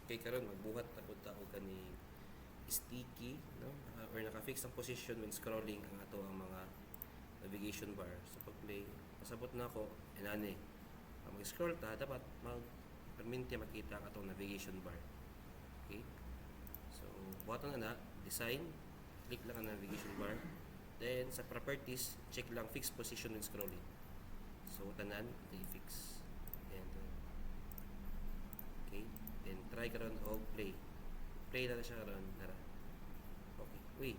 kay karon magbuhat na pud ta og kani sticky, no? Or naka-fix ang position when scrolling ang ato ang mga navigation bar sa pag-play. Pasabot na ako, inani. Pag mag-scroll ta, dapat perminti makita ang atong navigation bar. Okay? So, buhaton na design, click lang ang navigation bar. Then, sa properties, check lang fix position when scrolling. So, tanan, i-fix. And, okay. Then, try karon og play. Play na siya karon. Nara. Okay. Uy.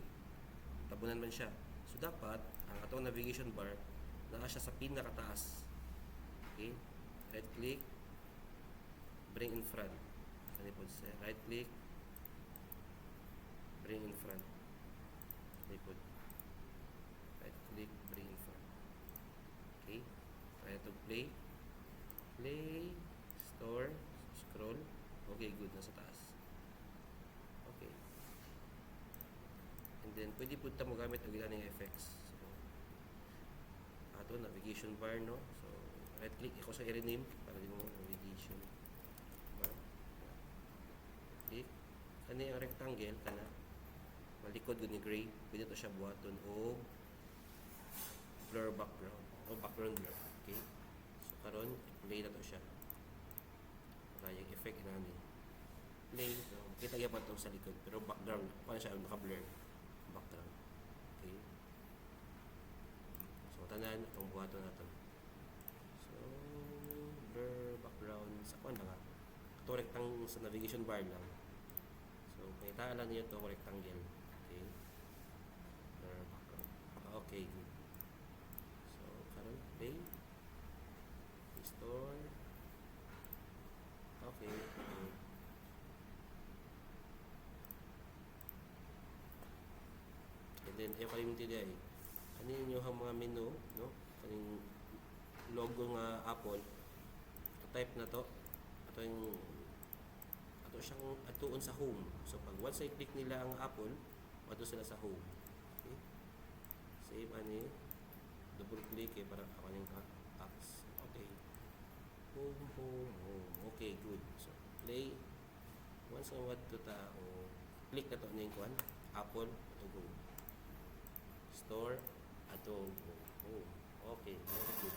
Tabunan man siya. So, dapat, ang atong navigation bar, naa siya sa pinakataas. Okay. Right click. Bring in front. Kani po siya. Right click. Bring in front. Kani po. Right click. Bring in front. Okay. Try to play. Play. Store. Scroll. Okay, good. Nasa taas. Okay. And then, pwede po ito mo gamit ang ilang effects. So, ato, navigation bar, no? So, right click. Ako sa i-rename para din mo navigation bar. Click. Kani ang rectangle, kana. Malikod ni gray. Pwede ito siya buhaton o blur background. O background blur. Okay. So, karon play na to siya. Para yung effect na ni play. So, kita niya pa ito sa likod. Pero background, paano siya naka-blur? Background. Okay. So, tanan, itong buhaton natin. So, blur background. Sa kuwan lang ha. Ito rectangle sa navigation bar lang. So, makita lang niyo ito rectangle. Okay. Blur background. Okay, good. So, karon play. Restore. Okay. And then, ayaw kalimutin niya eh. Kanin nyo ang mga menu, no? Kanin logo nga Apple. Type na to. Ato siyang atuon sa home. So, pag once I click nila ang Apple, ato sila sa home. Okay? Save ani. Double click eh, para ako yung apps. Okay. Home. Okay, good. So, play. Once I want to click na to yung kuhan. Apple, ato go. Store, ato go. Oh, okay, very good.